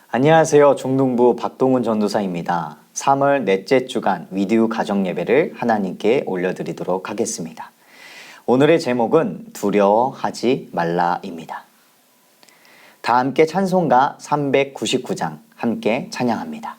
안녕하세요. 중동부 박동훈 전도사입니다. 3월 넷째 주간 위드유 가정예배를 하나님께 올려드리도록 하겠습니다. 오늘의 제목은 두려워하지 말라입니다. 다 함께 찬송가 399장 함께 찬양합니다.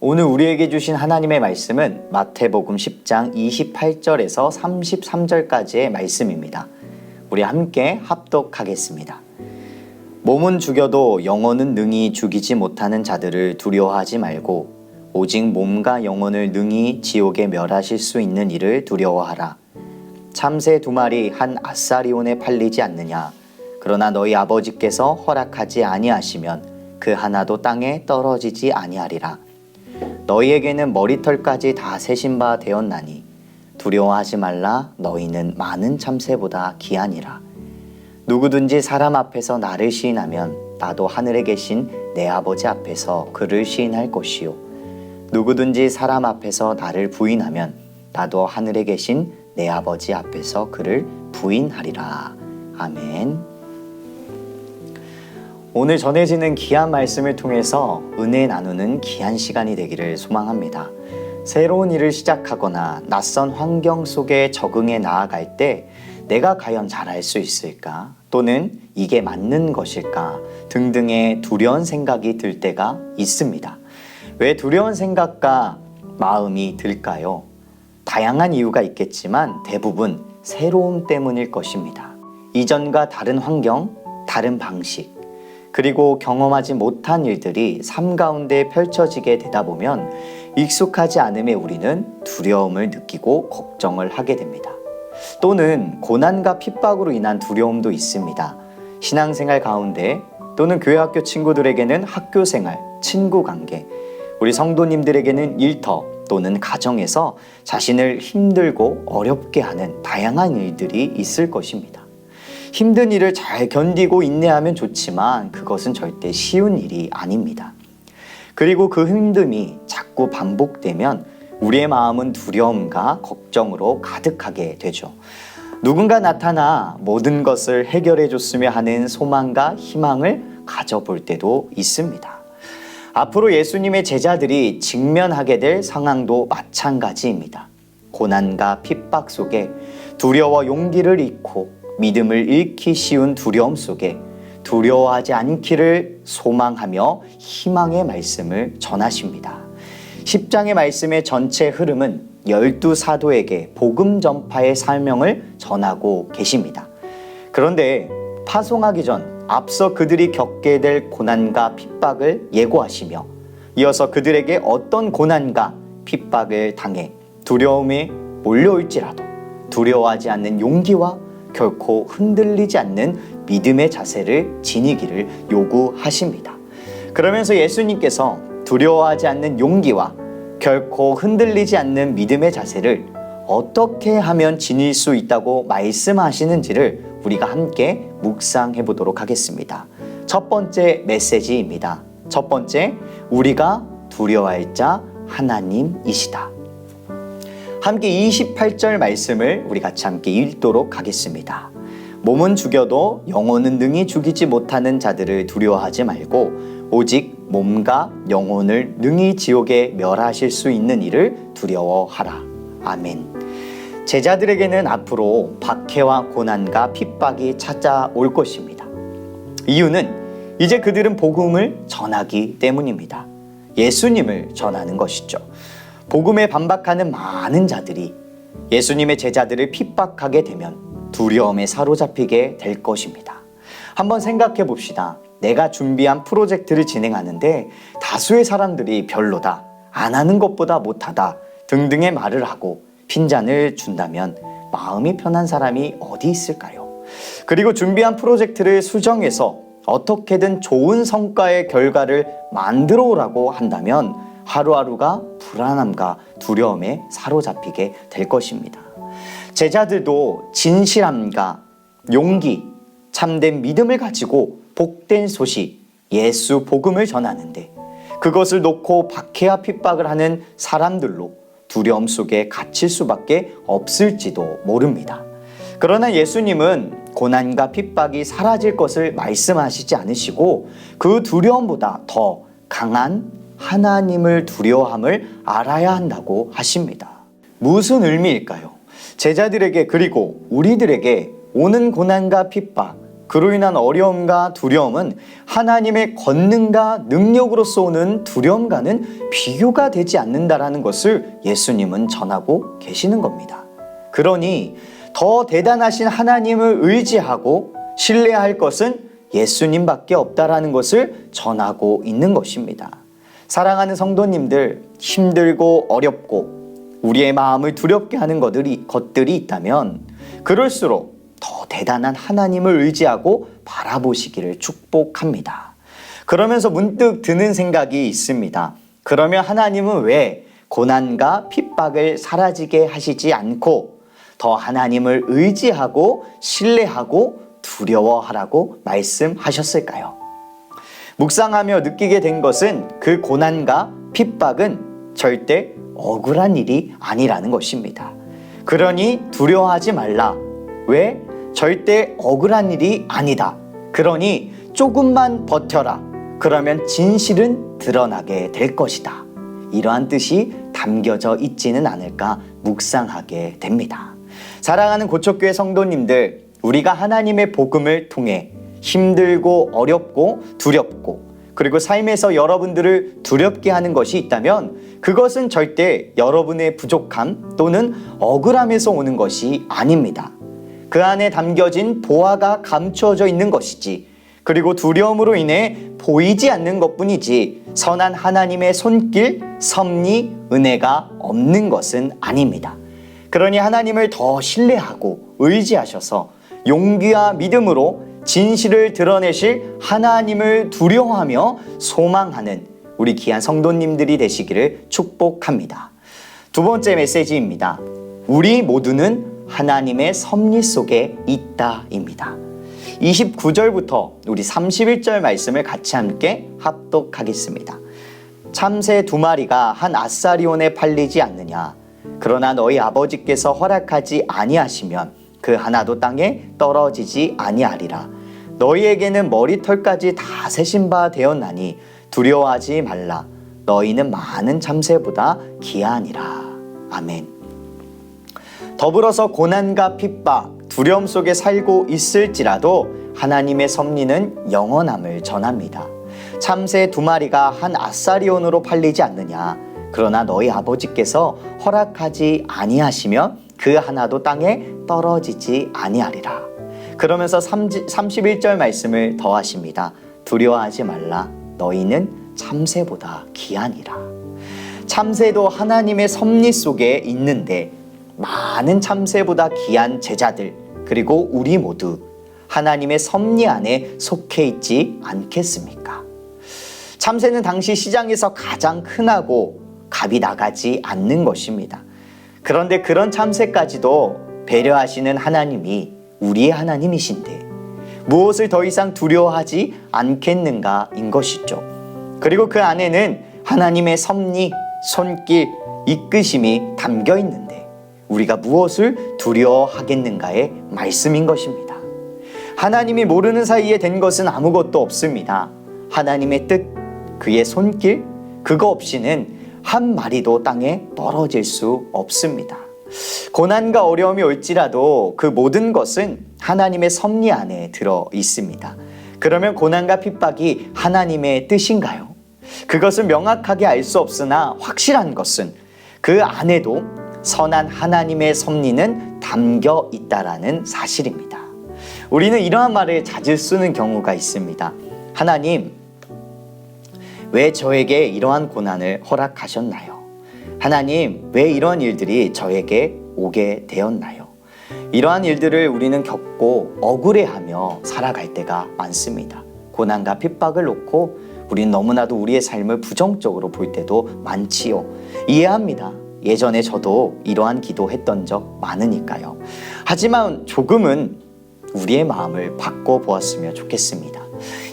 오늘 우리에게 주신 하나님의 말씀은 마태복음 10장 28절에서 33절까지의 말씀입니다. 우리 함께 합독하겠습니다. 몸은 죽여도 영혼은 능히 죽이지 못하는 자들을 두려워하지 말고 오직 몸과 영혼을 능히 지옥에 멸하실 수 있는 이를 두려워하라. 참새 2마리 한 아사리온에 팔리지 않느냐. 그러나 너희 아버지께서 허락하지 아니하시면 그 하나도 땅에 떨어지지 아니하리라. 너희에게는 머리털까지 다 세신 바 되었나니 두려워하지 말라. 너희는 많은 참새보다 귀하니라. 누구든지 사람 앞에서 나를 시인하면 나도 하늘에 계신 내 아버지 앞에서 그를 시인할 것이요 누구든지 사람 앞에서 나를 부인하면 나도 하늘에 계신 내 아버지 앞에서 그를 부인하리라. 아멘. 오늘 전해지는 귀한 말씀을 통해서 은혜 나누는 귀한 시간이 되기를 소망합니다. 새로운 일을 시작하거나 낯선 환경 속에 적응해 나아갈 때 내가 과연 잘할 수 있을까? 또는 이게 맞는 것일까? 등등의 두려운 생각이 들 때가 있습니다. 왜 두려운 생각과 마음이 들까요? 다양한 이유가 있겠지만 대부분 새로움 때문일 것입니다. 이전과 다른 환경, 다른 방식, 그리고 경험하지 못한 일들이 삶 가운데 펼쳐지게 되다 보면 익숙하지 않음에 우리는 두려움을 느끼고 걱정을 하게 됩니다. 또는 고난과 핍박으로 인한 두려움도 있습니다. 신앙생활 가운데 또는 교회 학교 친구들에게는 학교생활, 친구관계, 우리 성도님들에게는 일터 또는 가정에서 자신을 힘들고 어렵게 하는 다양한 일들이 있을 것입니다. 힘든 일을 잘 견디고 인내하면 좋지만 그것은 절대 쉬운 일이 아닙니다. 그리고 그 힘듦이 자꾸 반복되면 우리의 마음은 두려움과 걱정으로 가득하게 되죠. 누군가 나타나 모든 것을 해결해 줬으면 하는 소망과 희망을 가져볼 때도 있습니다. 앞으로 예수님의 제자들이 직면하게 될 상황도 마찬가지입니다. 고난과 핍박 속에 두려워 용기를 잃고 믿음을 잃기 쉬운 두려움 속에 두려워하지 않기를 소망하며 희망의 말씀을 전하십니다. 10장의 말씀의 전체 흐름은 12사도에게 복음 전파의 사명을 전하고 계십니다. 그런데 파송하기 전 앞서 그들이 겪게 될 고난과 핍박을 예고하시며 이어서 그들에게 어떤 고난과 핍박을 당해 두려움에 몰려올지라도 두려워하지 않는 용기와 결코 흔들리지 않는 믿음의 자세를 지니기를 요구하십니다. 그러면서 예수님께서 두려워하지 않는 용기와 결코 흔들리지 않는 믿음의 자세를 어떻게 하면 지닐 수 있다고 말씀하시는지를 우리가 함께 묵상해 보도록 하겠습니다. 첫 번째 메시지입니다. 첫 번째, 우리가 두려워할 자 하나님이시다. 함께 28절 말씀을 우리 같이 함께 읽도록 하겠습니다. 몸은 죽여도 영혼은 능히 죽이지 못하는 자들을 두려워하지 말고 오직 몸과 영혼을 능히 지옥에 멸하실 수 있는 이를 두려워하라. 아멘. 제자들에게는 앞으로 박해와 고난과 핍박이 찾아올 것입니다. 이유는 이제 그들은 복음을 전하기 때문입니다. 예수님을 전하는 것이죠. 복음에 반박하는 많은 자들이 예수님의 제자들을 핍박하게 되면 두려움에 사로잡히게 될 것입니다. 한번 생각해 봅시다. 내가 준비한 프로젝트를 진행하는데 다수의 사람들이 별로다, 안 하는 것보다 못하다 등등의 말을 하고 핀잔을 준다면 마음이 편한 사람이 어디 있을까요? 그리고 준비한 프로젝트를 수정해서 어떻게든 좋은 성과의 결과를 만들어 오라고 한다면 하루하루가 불안함과 두려움에 사로잡히게 될 것입니다. 제자들도 진실함과 용기, 참된 믿음을 가지고 복된 소식, 예수 복음을 전하는데 그것을 놓고 박해와 핍박을 하는 사람들로 두려움 속에 갇힐 수밖에 없을지도 모릅니다. 그러나 예수님은 고난과 핍박이 사라질 것을 말씀하시지 않으시고 그 두려움보다 더 강한 하나님을 두려워함을 알아야 한다고 하십니다. 무슨 의미일까요? 제자들에게 그리고 우리들에게 오는 고난과 핍박, 그로 인한 어려움과 두려움은 하나님의 권능과 능력으로서 오는 두려움과는 비교가 되지 않는다라는 것을 예수님은 전하고 계시는 겁니다. 그러니 더 대단하신 하나님을 의지하고 신뢰할 것은 예수님밖에 없다라는 것을 전하고 있는 것입니다. 사랑하는 성도님들, 힘들고 어렵고 우리의 마음을 두렵게 하는 것들이 있다면 그럴수록 더 대단한 하나님을 의지하고 바라보시기를 축복합니다. 그러면서 문득 드는 생각이 있습니다. 그러면 하나님은 왜 고난과 핍박을 사라지게 하시지 않고 더 하나님을 의지하고 신뢰하고 두려워하라고 말씀하셨을까요? 묵상하며 느끼게 된 것은 그 고난과 핍박은 절대 억울한 일이 아니라는 것입니다. 그러니 두려워하지 말라. 왜? 절대 억울한 일이 아니다. 그러니 조금만 버텨라. 그러면 진실은 드러나게 될 것이다. 이러한 뜻이 담겨져 있지는 않을까 묵상하게 됩니다. 사랑하는 고척교회 성도님들, 우리가 하나님의 복음을 통해 힘들고 어렵고 두렵고 그리고 삶에서 여러분들을 두렵게 하는 것이 있다면 그것은 절대 여러분의 부족함 또는 억울함에서 오는 것이 아닙니다. 그 안에 담겨진 보화가 감추어져 있는 것이지, 그리고 두려움으로 인해 보이지 않는 것뿐이지 선한 하나님의 손길, 섭리, 은혜가 없는 것은 아닙니다. 그러니 하나님을 더 신뢰하고 의지하셔서 용기와 믿음으로 진실을 드러내실 하나님을 두려워하며 소망하는 우리 귀한 성도님들이 되시기를 축복합니다. 두 번째 메시지입니다. 우리 모두는 하나님의 섭리 속에 있다입니다. 29절부터 우리 31절 말씀을 같이 함께 합독하겠습니다. 참새 2마리가 한 아사리온에 팔리지 않느냐? 그러나 너희 아버지께서 허락하지 아니하시면 그 하나도 땅에 떨어지지 아니하리라. 너희에게는 머리털까지 다 세신 바 되었나니 두려워하지 말라. 너희는 많은 참새보다 귀하니라. 아멘. 더불어서 고난과 핍박, 두려움 속에 살고 있을지라도 하나님의 섭리는 영원함을 전합니다. 참새 2마리가 한 아사리온으로 팔리지 않느냐? 그러나 너희 아버지께서 허락하지 아니하시면 그 하나도 땅에 떨어지지 아니하리라. 그러면서 31절 말씀을 더하십니다. 두려워하지 말라. 너희는 참새보다 귀하니라. 참새도 하나님의 섭리 속에 있는데 많은 참새보다 귀한 제자들, 그리고 우리 모두 하나님의 섭리 안에 속해 있지 않겠습니까? 참새는 당시 시장에서 가장 흔하고 값이 나가지 않는 것입니다. 그런데 그런 참새까지도 배려하시는 하나님이 우리의 하나님이신데 무엇을 더 이상 두려워하지 않겠는가인 것이죠. 그리고 그 안에는 하나님의 섭리, 손길, 이끄심이 담겨 있는데 우리가 무엇을 두려워하겠는가의 말씀인 것입니다. 하나님이 모르는 사이에 된 것은 아무것도 없습니다. 하나님의 뜻, 그의 손길, 그거 없이는 한 마리도 땅에 떨어질 수 없습니다. 고난과 어려움이 올지라도 그 모든 것은 하나님의 섭리 안에 들어 있습니다. 그러면 고난과 핍박이 하나님의 뜻인가요? 그것을 명확하게 알 수 없으나 확실한 것은 그 안에도 선한 하나님의 섭리는 담겨 있다라는 사실입니다. 우리는 이러한 말을 자주 쓰는 경우가 있습니다. 하나님, 왜 저에게 이러한 고난을 허락하셨나요? 하나님, 왜 이러한 일들이 저에게 오게 되었나요? 이러한 일들을 우리는 겪고 억울해하며 살아갈 때가 많습니다. 고난과 핍박을 놓고 우리는 너무나도 우리의 삶을 부정적으로 볼 때도 많지요. 이해합니다. 예전에 저도 이러한 기도했던 적 많으니까요. 하지만 조금은 우리의 마음을 바꿔보았으면 좋겠습니다.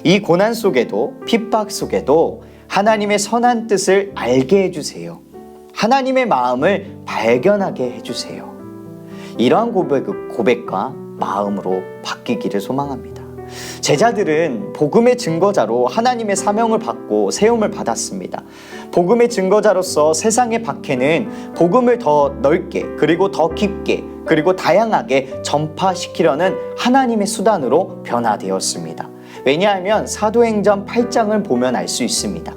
이 고난 속에도 핍박 속에도 하나님의 선한 뜻을 알게 해주세요. 하나님의 마음을 발견하게 해주세요. 이러한 고백과 마음으로 바뀌기를 소망합니다. 제자들은 복음의 증거자로 하나님의 사명을 받고 세움을 받았습니다. 복음의 증거자로서 세상의 박해는 복음을 더 넓게 그리고 더 깊게 그리고 다양하게 전파시키려는 하나님의 수단으로 변화되었습니다. 왜냐하면 사도행전 8장을 보면 알 수 있습니다.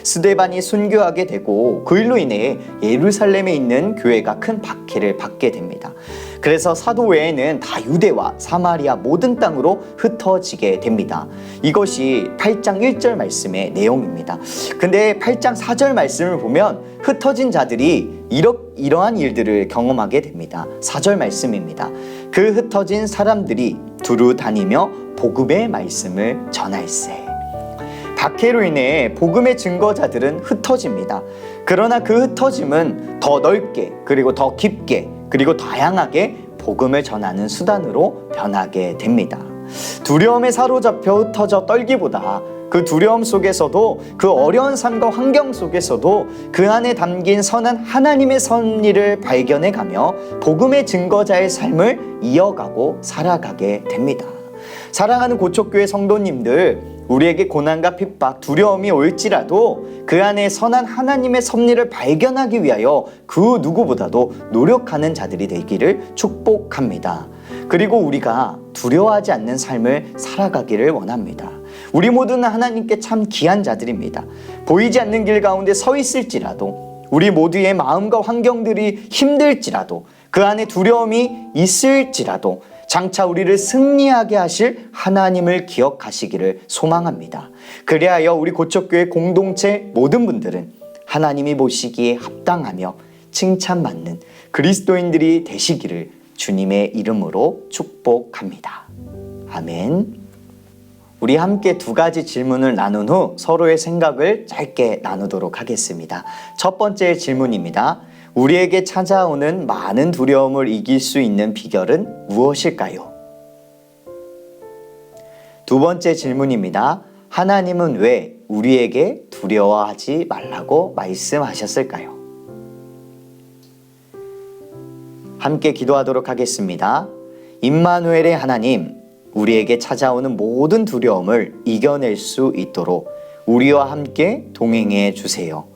스데반이 순교하게 되고 그 일로 인해 예루살렘에 있는 교회가 큰 박해를 받게 됩니다. 그래서 사도 외에는 다 유대와 사마리아 모든 땅으로 흩어지게 됩니다. 이것이 8장 1절 말씀의 내용입니다. 근데 8장 4절 말씀을 보면 흩어진 자들이 이러한 일들을 경험하게 됩니다. 4절 말씀입니다. 그 흩어진 사람들이 두루 다니며 복음의 말씀을 전할세. 박해로 인해 복음의 증거자들은 흩어집니다. 그러나 그 흩어짐은 더 넓게 그리고 더 깊게 그리고 다양하게 복음을 전하는 수단으로 변하게 됩니다. 두려움에 사로잡혀 흩어져 떨기보다 그 두려움 속에서도 그 어려운 삶과 환경 속에서도 그 안에 담긴 선한 하나님의 섭리를 발견해가며 복음의 증거자의 삶을 이어가고 살아가게 됩니다. 사랑하는 고척교회 성도님들, 우리에게 고난과 핍박, 두려움이 올지라도 그 안에 선한 하나님의 섭리를 발견하기 위하여 그 누구보다도 노력하는 자들이 되기를 축복합니다. 그리고 우리가 두려워하지 않는 삶을 살아가기를 원합니다. 우리 모두는 하나님께 참 귀한 자들입니다. 보이지 않는 길 가운데 서 있을지라도, 우리 모두의 마음과 환경들이 힘들지라도, 그 안에 두려움이 있을지라도 장차 우리를 승리하게 하실 하나님을 기억하시기를 소망합니다. 그리하여 우리 고척교회 공동체 모든 분들은 하나님이 보시기에 합당하며 칭찬받는 그리스도인들이 되시기를 주님의 이름으로 축복합니다. 아멘. 우리 함께 두 가지 질문을 나눈 후 서로의 생각을 짧게 나누도록 하겠습니다. 첫 번째 질문입니다. 우리에게 찾아오는 많은 두려움을 이길 수 있는 비결은 무엇일까요? 두 번째 질문입니다. 하나님은 왜 우리에게 두려워하지 말라고 말씀하셨을까요? 함께 기도하도록 하겠습니다. 임마누엘의 하나님, 우리에게 찾아오는 모든 두려움을 이겨낼 수 있도록 우리와 함께 동행해 주세요.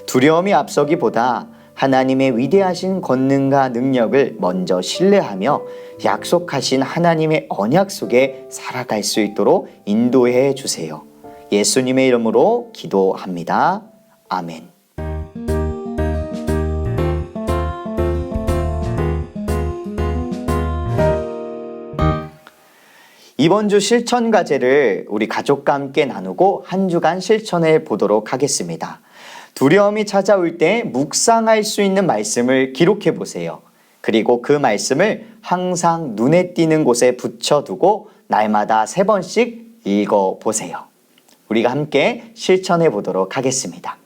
두려움이 앞서기보다 하나님의 위대하신 권능과 능력을 먼저 신뢰하며 약속하신 하나님의 언약 속에 살아갈 수 있도록 인도해 주세요. 예수님의 이름으로 기도합니다. 아멘. 이번 주 실천 과제를 우리 가족과 함께 나누고 한 주간 실천해 보도록 하겠습니다. 두려움이 찾아올 때 묵상할 수 있는 말씀을 기록해 보세요. 그리고 그 말씀을 항상 눈에 띄는 곳에 붙여두고 날마다 3번씩 읽어 보세요. 우리가 함께 실천해 보도록 하겠습니다.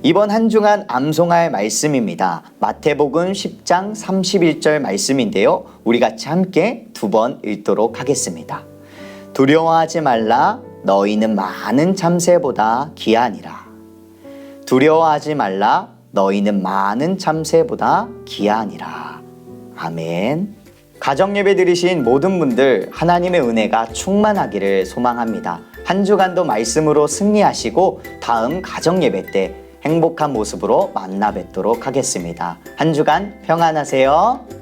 이번 한 주간 암송할 말씀입니다. 마태복음 10장 31절 말씀인데요. 우리 같이 함께 2번 읽도록 하겠습니다. 두려워하지 말라, 너희는 많은 참새보다 귀하니라. 두려워하지 말라, 너희는 많은 참새보다 귀하니라. 아멘. 가정예배 드리신 모든 분들 하나님의 은혜가 충만하기를 소망합니다. 한 주간도 말씀으로 승리하시고 다음 가정예배 때 행복한 모습으로 만나 뵙도록 하겠습니다. 한 주간 평안하세요.